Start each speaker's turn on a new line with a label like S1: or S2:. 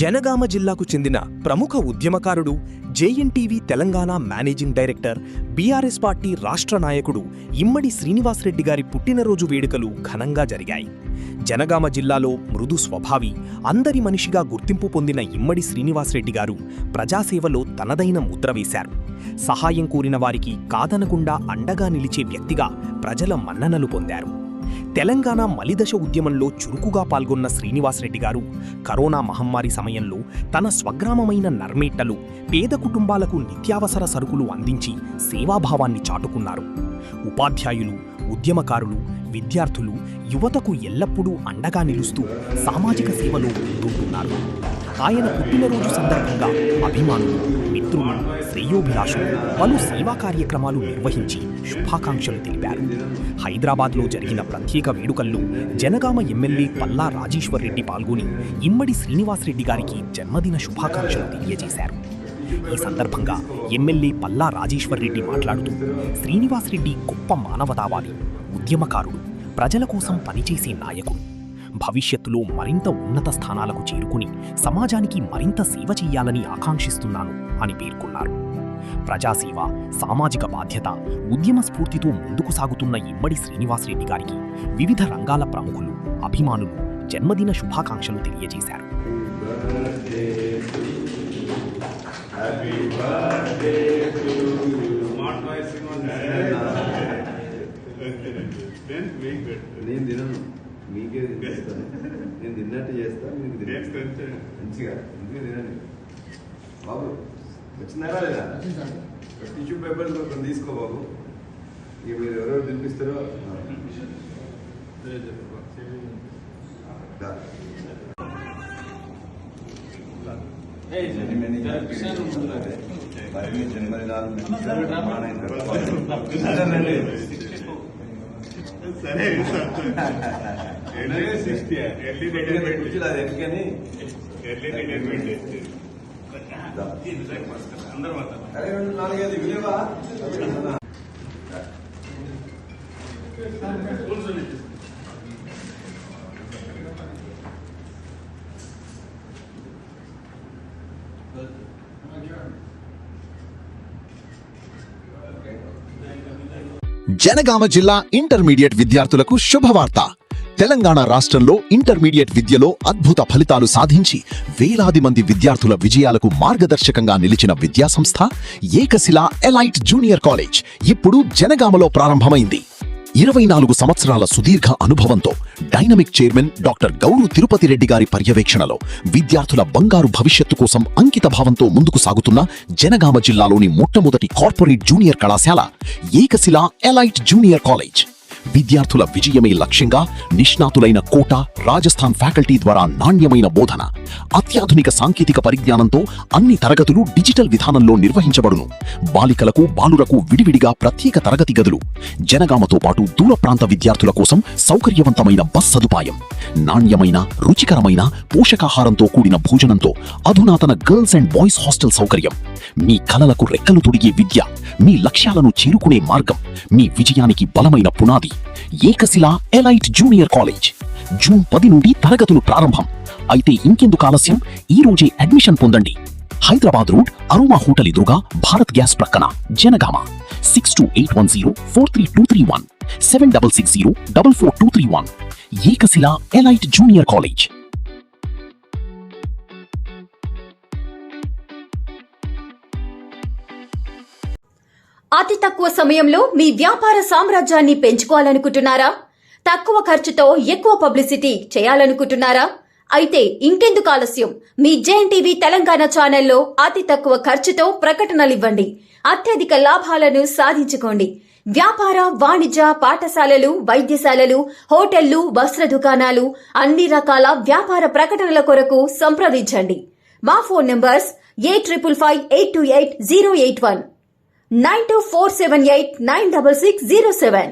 S1: జనగామ జిల్లాకు చెందిన ప్రముఖ ఉద్యమకారుడు, జేఎన్టీవీ Telangana managing director, BRS party రాష్ట్ర నాయకుడు ఇమ్మడి శ్రీనివాసరెడ్డి గారి పుట్టినరోజు వేడుకలు ఘనంగా జరిగాయి. జనగామ జిల్లాలో మృదు స్వభావి, అందరి మనిషిగా గుర్తింపు పొందిన ఇమ్మడి శ్రీనివాసరెడ్డి గారు ప్రజాసేవలో తనదైన ముద్ర వేశారు. సహాయం కోరిన వారికి కాదనకుండా అండగా నిలిచే వ్యక్తిగా ప్రజల మన్ననలు పొందారు. తెలంగాణ మలిదశ ఉద్యమంలో చురుకుగా పాల్గొన్న శ్రీనివాసరెడ్డి గారు కరోనా మహమ్మారి సమయంలో తన స్వగ్రామమైన నర్మేట్టలో పేద కుటుంబాలకు నిత్యావసర సరుకులు అందించి సేవాభావాన్ని చాటుకున్నారు. ఉపాధ్యాయులు, ఉద్యమకారులు, విద్యార్థులు, యువతకు ఎల్లప్పుడూ అండగా నిలుస్తూ సామాజిక సేవలో ముందుంటున్నారు. ఆయన పుట్టినరోజు సందర్భంగా అభిమానులు, మిత్రులు, శ్రేయోభిలాషులు పలు సేవా కార్యక్రమాలు నిర్వహించి శుభాకాంక్షలు తెలిపారు. హైదరాబాద్లో జరిగిన ప్రత్యేక వేడుకల్లో జనగామ ఎమ్మెల్యే పల్లా రాజేశ్వర్ పాల్గొని ఇమ్మడి శ్రీనివాసరెడ్డి గారికి జన్మదిన శుభాకాంక్షలు తెలియజేశారు. ఈ సందర్భంగా ఎమ్మెల్యే పల్లా రాజేశ్వర్ మాట్లాడుతూ, శ్రీనివాసరెడ్డి గొప్ప మానవతావాది, ఉద్యమకారుడు, ప్రజల కోసం పనిచేసే నాయకుడు. భవిష్యత్తులో మరింత ఉన్నత స్థానాలకు చేరుకుని సమాజానికి మరింత సేవ చేయాలని ఆకాంక్షిస్తున్నాను అని పేర్కొన్నారు. ప్రజాసేవ, సామాజిక బాధ్యత, ఉద్యమ స్ఫూర్తితో ముందుకు సాగుతున్న ఇమ్మడి శ్రీనివాసరెడ్డి గారికి వివిధ రంగాల ప్రముఖులు, అభిమానులు జన్మదిన శుభాకాంక్షలు తెలియజేశారు.
S2: మీకే తినిపిస్తాను, నేను తిన్నట్టు చేస్తాను, మీకు మంచిగా తినండి. బాబు వచ్చినారా లేదా? టిష్యూ పేపర్స్ కొంచెం తీసుకో బాబు. ఇక మీరు ఎవరెవరు తినిపిస్తారో సరే
S3: జనగామ జిల్లా ఇంటర్మీడియట్ విద్యార్థులకు శుభవార్త. తెలంగాణ రాష్ట్రంలో ఇంటర్మీడియట్ విద్యలో అద్భుత ఫలితాలు సాధించి వేలాది మంది విద్యార్థుల విజయాలకు మార్గదర్శకంగా నిలిచిన విద్యాసంస్థ ఏకశిల ఎలైట్ జూనియర్ కాలేజ్ ఇప్పుడు జనగామలో ప్రారంభమైంది. 24 సంవత్సరాల సుదీర్ఘ అనుభవంతో dynamic chairman doctor Gouru Tirupati Reddy గారి పర్యవేక్షణలో విద్యార్థుల బంగారు భవిష్యత్తు కోసం అంకిత భావంతో ముందుకు సాగుతున్న జనగామ జిల్లాలోని మొట్టమొదటి కార్పొరేట్ జూనియర్ కళాశాల ఏకశిల ఎలైట్ జూనియర్ కాలేజ్. విద్యార్థుల విజయమే లక్ష్యంగా నిష్ణాతులైన కోట, రాజస్థాన్ ఫ్యాకల్టీ ద్వారా నాణ్యమైన బోధన, అత్యాధునిక సాంకేతిక పరిజ్ఞానంతో అన్ని తరగతులు డిజిటల్ విధానంలో నిర్వహించబడును. బాలికలకు, బాలురకు విడివిడిగా ప్రత్యేక తరగతి గదులు, జనగామతో పాటు దూర ప్రాంత విద్యార్థుల కోసం సౌకర్యవంతమైన బస్ సదుపాయం, నాణ్యమైన, రుచికరమైన, పోషకాహారంతో కూడిన భోజనంతో అధునాతన గర్ల్స్ అండ్ బాయ్స్ హాస్టల్ సౌకర్యం. మీ కలలకు రెక్కలు తొడిగే విద్య, మీ లక్ష్యాలను చేరుకునే మార్గం, మీ విజయానికి బలమైన పునాది. ఏకశిల ఎలైట్ జూనియర్ కాలేజ్. జూన్ 10 నుండి తరగతులు ప్రారంభం. అయితే ఇంకెందుకు ఆలస్యం? ఈ రోజే అడ్మిషన్ పొందండి. హైదరాబాద్ రోడ్, అరోమా హోటల్ ఎదురుగా, భారత్ గ్యాస్ ప్రక్కన, జనగామ. 6281043231 7660444231. ఏకశిల ఎలైట్ జూనియర్ కాలేజ్.
S4: అతి తక్కువ సమయంలో మీ వ్యాపార సామ్రాజ్యాన్ని పెంచుకోవాలనుకుంటున్నారా? తక్కువ ఖర్చుతో ఎక్కువ పబ్లిసిటీ చేయాలనుకుంటున్నారా? అయితే ఇంకెందుకు ఆలస్యం? మీ జేఎన్టీవీ తెలంగాణ ఛానల్లో అతి తక్కువ ఖర్చుతో ప్రకటనలివ్వండి. అత్యధిక లాభాలను సాధించుకోండి. వ్యాపార, వాణిజ్య, పాఠశాలలు, వైద్యశాలలు, హోటళ్లు, వస్త్ర దుకాణాలు, అన్ని రకాల వ్యాపార ప్రకటనల కొరకు సంప్రదించండి. మా ఫోన్ నంబర్స్ 8558288081, 9247896607.